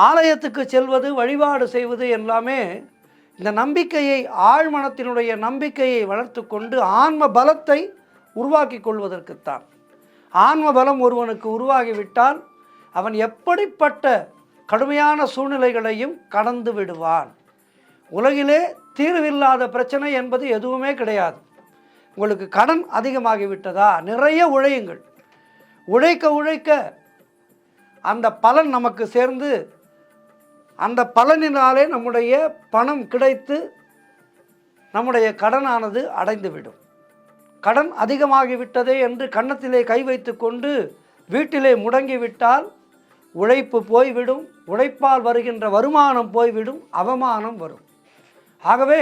ஆலயத்துக்கு செல்வது, வழிபாடு செய்வது எல்லாமே இந்த நம்பிக்கையை, ஆழ்மனத்தினுடைய நம்பிக்கையை வளர்த்து கொண்டு ஆன்ம பலத்தை உருவாக்கி கொள்வதற்குத்தான். ஆன்ம பலம் ஒருவனுக்கு உருவாகிவிட்டால் அவன் எப்படிப்பட்ட கடுமையான சூழ்நிலைகளையும் கடந்து விடுவான். உலகிலே தீர்வில்லாத பிரச்சனை என்பது எதுவுமே கிடையாது. உங்களுக்கு கடன் அதிகமாகிவிட்டதா, நிறைய உழையுங்கள். உழைக்க உழைக்க அந்த பலன் நமக்கு சேர்ந்து அந்த பலனினாலே நம்முடைய பணம் கிடைத்து நம்முடைய கடனானது அடைந்துவிடும். கடன் அதிகமாகிவிட்டதே என்று கன்னத்திலே கை வைத்து கொண்டு வீட்டிலே முடங்கிவிட்டால் உழைப்பு போய்விடும். உழைப்பால் வருகின்ற வருமானம் போய்விடும், அவமானம் வரும். ஆகவே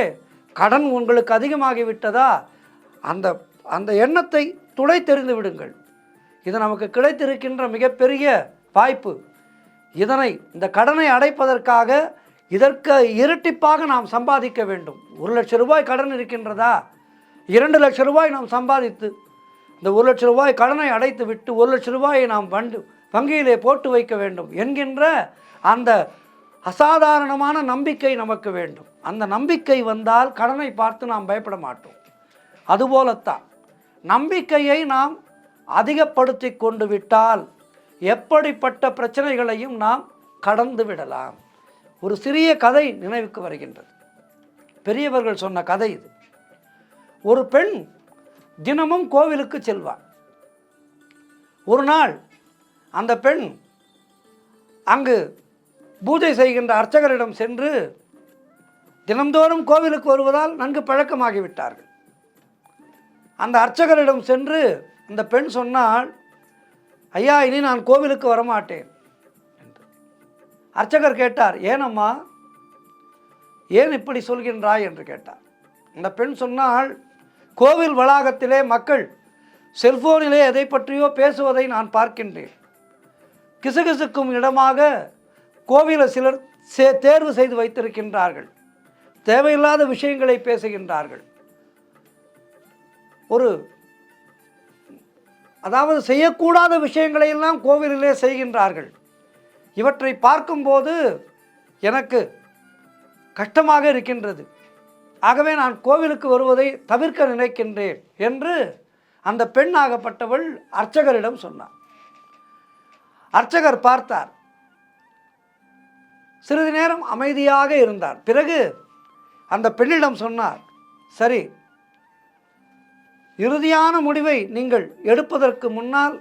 கடன் உங்களுக்கு அதிகமாகிவிட்டதா, அந்த அந்த எண்ணத்தை துடை தெரிந்து விடுங்கள். இது நமக்கு கிடைத்திருக்கின்ற மிகப்பெரிய வாய்ப்பு. இந்த கடனை அடைப்பதற்காக இதற்கு இரட்டிப்பாக நாம் சம்பாதிக்க வேண்டும். 1 லட்சம் ரூபாய் கடன் இருக்கின்றதா, 2 லட்சம் ரூபாய் நாம் சம்பாதித்து இந்த 1 லட்சம் ரூபாய் கடனை அடைத்து விட்டு 1 லட்சம் ரூபாயை நாம் வங்கியிலே போட்டு வைக்க வேண்டும் என்கின்ற அந்த அசாதாரணமான நம்பிக்கை நமக்கு வேண்டும். அந்த நம்பிக்கை வந்தால் கடனை பார்த்து நாம் பயப்பட மாட்டோம். அதுபோலத்தான் நம்பிக்கையை நாம் அதிகப்படுத்தி கொண்டு விட்டால் எப்படிப்பட்ட பிரச்சனைகளையும் நாம் கடந்து விடலாம். ஒரு சிறிய கதை நினைவுக்கு வருகின்றது. பெரியவர்கள் சொன்ன கதை இது. ஒரு பெண் தினமும் கோவிலுக்கு செல்வார். ஒரு நாள் அந்த பெண் அங்கு பூஜை செய்கின்ற அர்ச்சகரிடம் சென்று, தினம்தோறும் கோவிலுக்கு வருவதால் நன்கு பழக்கமாகிவிட்டார்கள். அந்த அர்ச்சகரிடம் சென்று அந்த பெண் சொன்னால், ஐயா, இனி நான் கோவிலுக்கு வரமாட்டேன் என்று. அர்ச்சகர் கேட்டார், ஏனம்மா, ஏன் இப்படி சொல்கின்றாய் என்று கேட்டார். அந்த பெண் சொன்னால், கோவில் வளாகத்திலே மக்கள் செல்போனிலே எதை பற்றியோ பேசுவதை நான் பார்க்கின்றேன். கிசுகிசுக்கும் இடமாக கோவிலை சிலர் தேர்வு செய்து வைத்திருக்கின்றார்கள். தேவையில்லாத விஷயங்களை பேசுகின்றார்கள். அதாவது செய்யக்கூடாத விஷயங்களை எல்லாம் கோவிலிலே செய்கின்றார்கள். இவற்றை பார்க்கும்போது எனக்கு கஷ்டமாக இருக்கின்றது. ஆகவே நான் கோவிலுக்கு வருவதை தவிர்க்க நினைக்கின்றேன் என்று அந்த பெண் ஆகப்பட்டவள் அர்ச்சகரிடம் சொன்னார். அர்ச்சகர் பார்த்தார். சிறிது நேரம் அமைதியாக இருந்தார். பிறகு அந்த பெண்ணிடம் சொன்னார், சரி, இறுதியான முடிவை நீங்கள் எடுப்பதற்கு முன்னால்